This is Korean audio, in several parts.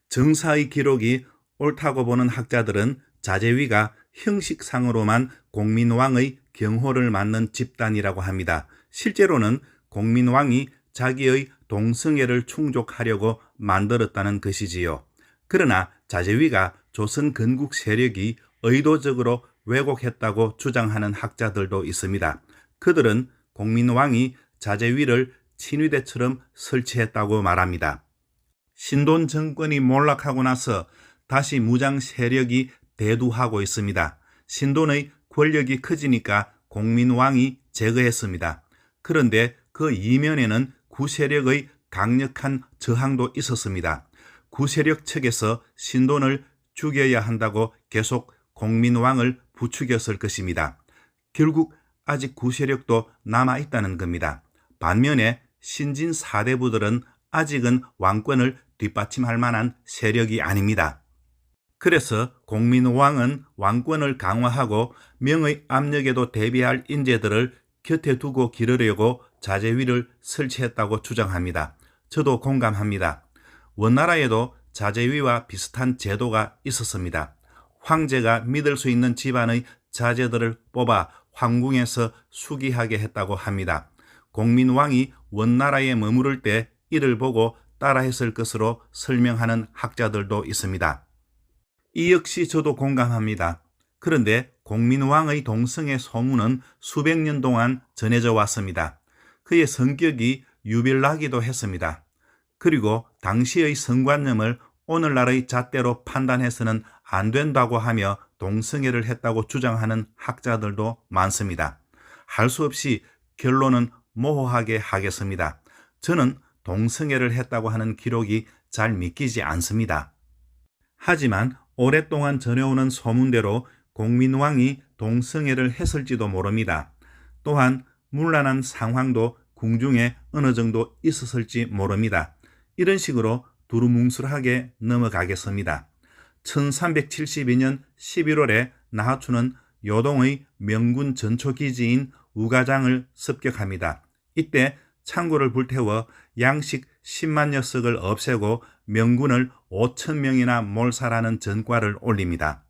정사의 기록이 옳다고 보는 학자들은 자재위가 형식상으로만 공민왕의 경호를 맡는 집단이라고 합니다. 실제로는 공민왕이 자기의 동성애를 충족하려고 만들었다는 것이지요. 그러나 자재위가 조선 건국 세력이 의도적으로 왜곡했다고 주장하는 학자들도 있습니다. 그들은 공민왕이 자재위를 친위대처럼 설치했다고 말합니다. 신돈 정권이 몰락하고 나서 다시 무장 세력이 대두하고 있습니다. 신돈의 권력이 커지니까 공민왕이 제거했습니다. 그런데 그 이면에는 구세력의 강력한 저항도 있었습니다. 구세력 측에서 신돈을 죽여야 한다고 계속 공민왕을 부추겼을 것입니다. 결국 아직 구세력도 남아있다는 겁니다. 반면에 신진 사대부들은 아직은 왕권을 뒷받침할 만한 세력이 아닙니다. 그래서 공민왕은 왕권을 강화하고 명의 압력에도 대비할 인재들을 곁에 두고 기르려고 자재위를 설치했다고 주장합니다. 저도 공감합니다. 원나라에도 자재위와 비슷한 제도가 있었습니다. 황제가 믿을 수 있는 집안의 자제들을 뽑아 황궁에서 수기하게 했다고 합니다. 공민왕이 원나라에 머무를 때 이를 보고 따라했을 것으로 설명하는 학자들도 있습니다. 이 역시 저도 공감합니다. 그런데 공민왕의 동성애 소문은 수백 년 동안 전해져 왔습니다. 그의 성격이 유별나기도 했습니다. 그리고 당시의 성관념을 오늘날의 잣대로 판단해서는 안 된다고 하며 동성애를 했다고 주장하는 학자들도 많습니다. 할 수 없이 결론은 모호하게 하겠습니다. 저는 동성애를 했다고 하는 기록이 잘 믿기지 않습니다. 하지만 오랫동안 전해오는 소문대로 공민왕이 동성애를 했을지도 모릅니다. 또한 문란한 상황도 궁중에 어느 정도 있었을지 모릅니다. 이런 식으로 두루뭉술하게 넘어가겠습니다. 1372년 11월에 나하추는 요동의 명군 전초기지인 우가장을 습격합니다. 이때 창고를 불태워 양식 10만여 석을 없애고 명군을 5,000명이나 몰살하는 전과를 올립니다.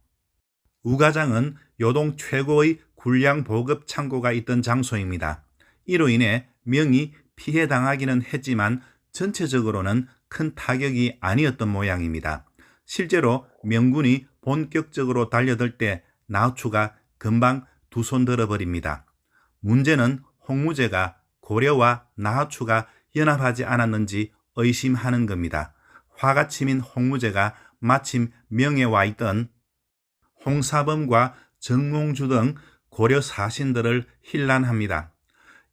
우가장은 요동 최고의 군량 보급 창고가 있던 장소입니다. 이로 인해 명이 피해당하기는 했지만 전체적으로는 큰 타격이 아니었던 모양입니다. 실제로 명군이 본격적으로 달려들 때 나하추가 금방 두 손 들어버립니다. 문제는 홍무제가 고려와 나하추가 연합하지 않았는지 의심하는 겁니다. 화가 치민 홍무제가 마침 명에 와 있던 홍사범과 정몽주 등 고려 사신들을 힐난합니다.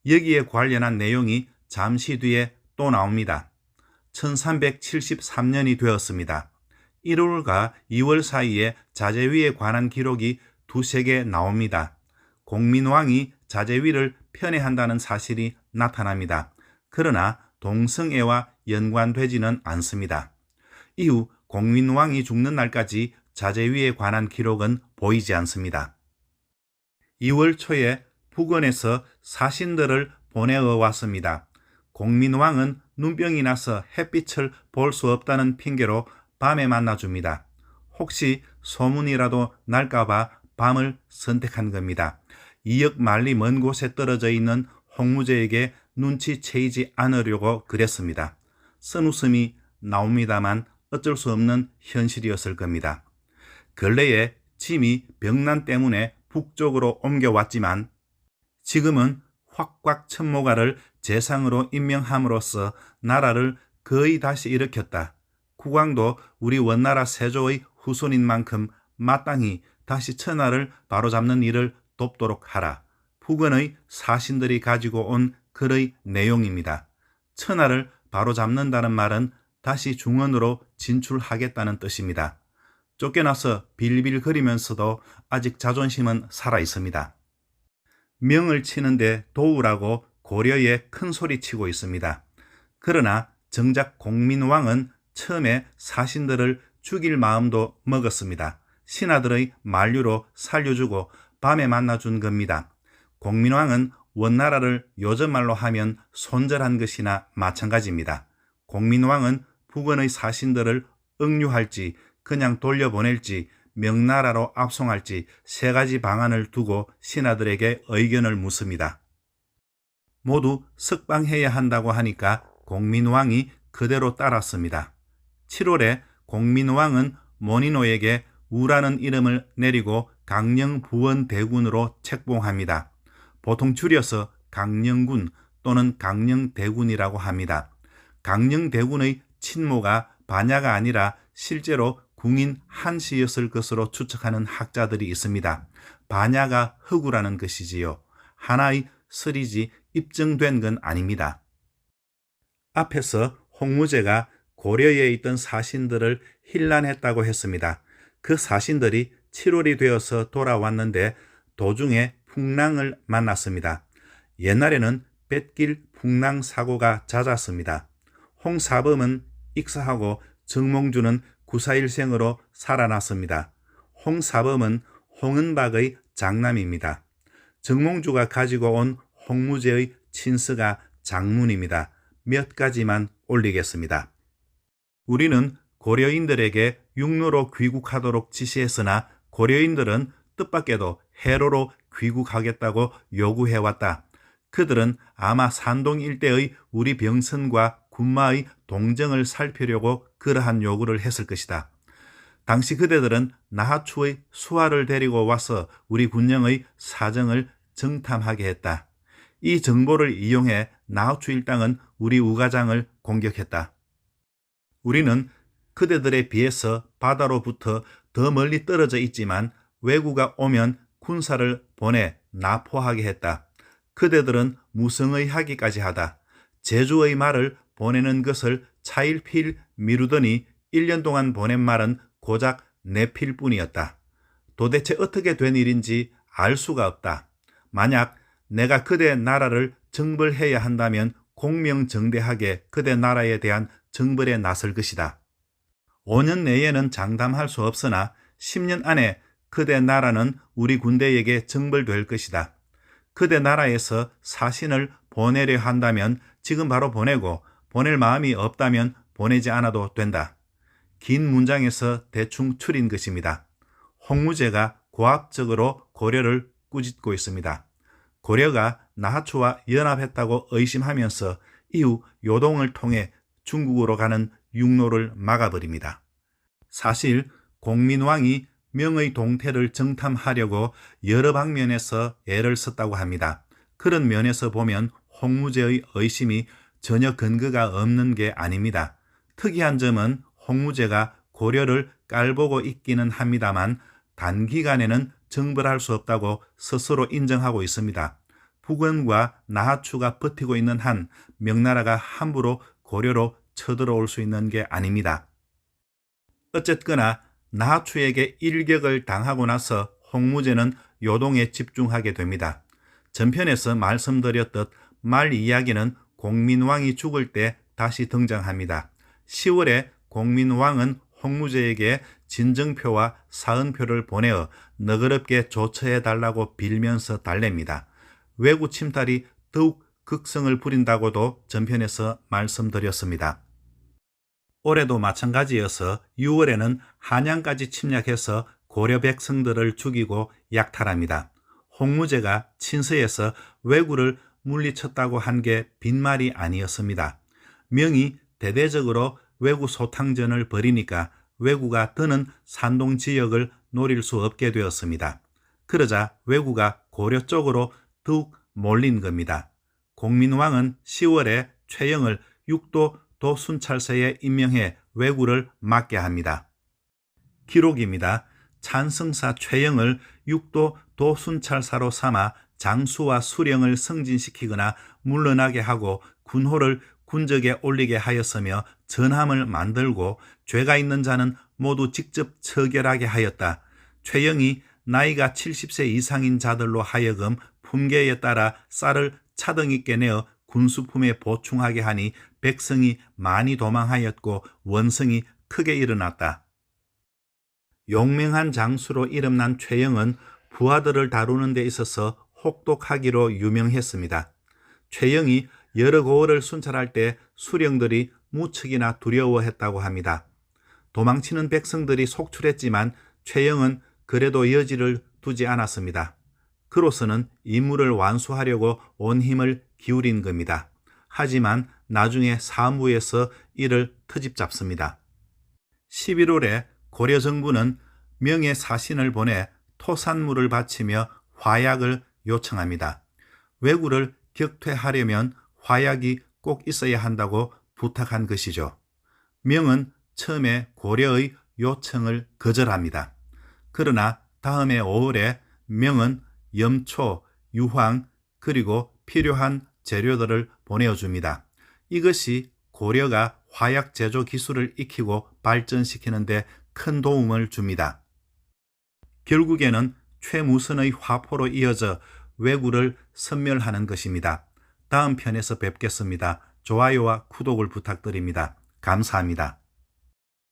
여기에 관련한 내용이 잠시 뒤에 또 나옵니다. 1373년이 되었습니다. 1월과 2월 사이에 자재위에 관한 기록이 두세 개 나옵니다. 공민왕이 자재위를 편애한다는 사실이 나타납니다. 그러나 동성애와 연관되지는 않습니다. 이후 공민왕이 죽는 날까지 자재위에 관한 기록은 보이지 않습니다. 2월 초에 북원에서 사신들을 보내어 왔습니다. 공민왕은 눈병이 나서 햇빛을 볼 수 없다는 핑계로 밤에 만나줍니다. 혹시 소문이라도 날까봐 밤을 선택한 겁니다. 2억 만리 먼 곳에 떨어져 있는 홍무제에게 눈치채이지 않으려고 그랬습니다. 쓴웃음이 나옵니다만 어쩔 수 없는 현실이었을 겁니다. 근래에 짐이 병난 때문에 북쪽으로 옮겨왔지만 지금은 확곽천모가를 재상으로 임명함으로써 나라를 거의 다시 일으켰다. 국왕도 우리 원나라 세조의 후손인 만큼 마땅히 다시 천하를 바로잡는 일을 돕도록 하라. 북원의 사신들이 가지고 온 글의 내용입니다. 천하를 바로잡는다는 말은 다시 중원으로 진출하겠다는 뜻입니다. 쫓겨나서 빌빌거리면서도 아직 자존심은 살아있습니다. 명을 치는데 도우라고 고려에 큰 소리 치고 있습니다. 그러나 정작 공민왕은 처음에 사신들을 죽일 마음도 먹었습니다. 신하들의 만류로 살려주고 밤에 만나준 겁니다. 공민왕은 원나라를 요즘 말로 하면 손절한 것이나 마찬가지입니다. 공민왕은 북원의 사신들을 응유할지 그냥 돌려보낼지 명나라로 압송할지 3가지 방안을 두고 신하들에게 의견을 묻습니다. 모두 석방해야 한다고 하니까 공민왕이 그대로 따랐습니다. 7월에 공민왕은 모니노에게 우라는 이름을 내리고 강령부원대군으로 책봉합니다. 보통 줄여서 강령군 또는 강령대군이라고 합니다. 강령대군의 친모가 반야가 아니라 실제로 궁인 한씨였을 것으로 추측하는 학자들이 있습니다. 반야가 흑우라는 것이지요. 하나의 설이지 입증된 건 아닙니다. 앞에서 홍무제가 고려에 있던 사신들을 hir난했다고 했습니다. 그 사신들이 7월이 되어서 돌아왔는데 도중에 풍랑을 만났습니다. 옛날에는 뱃길 풍랑 사고가 잦았습니다. 홍사범은 익사하고 정몽주는 구사일생으로 살아났습니다. 홍사범은 홍은박의 장남입니다. 정몽주가 가지고 온 홍무제의 친서가 장문입니다. 몇 가지만 올리겠습니다. 우리는 고려인들에게 육로로 귀국하도록 지시했으나 고려인들은 뜻밖에도 해로로 귀국하겠다고 요구해왔다. 그들은 아마 산동 일대의 우리 병선과 군마의 동정을 살피려고 그러한 요구를 했을 것이다. 당시 그대들은 나하추의 수하를 데리고 와서 우리 군령의 사정을 정탐하게 했다. 이 정보를 이용해 나하추 일당은 우리 우가장을 공격했다. 우리는 그대들에 비해서 바다로부터 더 멀리 떨어져 있지만 왜구가 오면 군사를 보내 나포하게 했다. 그대들은 무성의하기까지 하다. 제주의 말을 보내는 것을 차일피일 미루더니 1년 동안 보낸 말은 고작 4필 뿐이었다. 도대체 어떻게 된 일인지 알 수가 없다. 만약 내가 그대 나라를 정벌해야 한다면 공명정대하게 그대 나라에 대한 정벌에 나설 것이다. 5년 내에는 장담할 수 없으나 10년 안에 그대 나라는 우리 군대에게 정벌될 것이다. 그대 나라에서 사신을 보내려 한다면 지금 바로 보내고 보낼 마음이 없다면 보내지 않아도 된다. 긴 문장에서 대충 추린 것입니다. 홍무제가 고압적으로 고려를 꾸짖고 있습니다. 고려가 나하추와 연합했다고 의심하면서 이후 요동을 통해 중국으로 가는 육로를 막아버립니다. 사실 공민왕이 명의 동태를 정탐하려고 여러 방면에서 애를 썼다고 합니다. 그런 면에서 보면 홍무제의 의심이 전혀 근거가 없는 게 아닙니다. 특이한 점은 홍무제가 고려를 깔보고 있기는 합니다만 단기간에는 정벌할 수 없다고 스스로 인정하고 있습니다. 북원과 나하추가 버티고 있는 한 명나라가 함부로 고려로 쳐들어올 수 있는 게 아닙니다. 어쨌거나 나하추에게 일격을 당하고 나서 홍무제는 요동에 집중하게 됩니다. 전편에서 말씀드렸듯 말 이야기는 공민왕이 죽을 때 다시 등장합니다. 10월에 공민왕은 홍무제에게 진정표와 사은표를 보내어 너그럽게 조처해달라고 빌면서 달랩니다. 왜구 침탈이 더욱 극성을 부린다고도 전편에서 말씀드렸습니다. 올해도 마찬가지여서 6월에는 한양까지 침략해서 고려 백성들을 죽이고 약탈합니다. 홍무제가 친서에서 왜구를 물리쳤다고 한 게 빈말이 아니었습니다. 명이 대대적으로 왜구 소탕전을 벌이니까 왜구가 더는 산동 지역을 노릴 수 없게 되었습니다. 그러자 왜구가 고려 쪽으로 더욱 몰린 겁니다. 공민왕은 10월에 최영을 육도 도순찰사에 임명해 왜구를 막게 합니다. 기록입니다. 찬성사 최영을 육도 도순찰사로 삼아 장수와 수령을 승진시키거나 물러나게 하고 군호를 군적에 올리게 하였으며 전함을 만들고 죄가 있는 자는 모두 직접 처결하게 하였다. 최영이 나이가 70세 이상인 자들로 하여금 품계에 따라 쌀을 차등 있게 내어 군수품에 보충하게 하니 백성이 많이 도망하였고 원성이 크게 일어났다. 용맹한 장수로 이름난 최영은 부하들을 다루는 데 있어서 혹독하기로 유명했습니다. 최영이 여러 고을을 순찰할 때 수령들이 무척이나 두려워했다고 합니다. 도망치는 백성들이 속출했지만 최영은 그래도 여지를 두지 않았습니다. 그로서는 임무를 완수하려고 온 힘을 기울인 겁니다. 하지만 나중에 사무에서 이를 트집 잡습니다. 11월에 고려 정부는 명의 사신을 보내 토산물을 바치며 화약을 요청합니다. 왜구를 격퇴하려면 화약이 꼭 있어야 한다고 부탁한 것이죠. 명은 처음에 고려의 요청을 거절합니다. 그러나 다음해 5월에 명은 염초, 유황 그리고 필요한 재료들을 보내줍니다. 이것이 고려가 화약 제조 기술을 익히고 발전시키는 데 큰 도움을 줍니다. 결국에는 최무선의 화포로 이어져 왜구를 섬멸하는 것입니다. 다음 편에서 뵙겠습니다. 좋아요와 구독을 부탁드립니다. 감사합니다.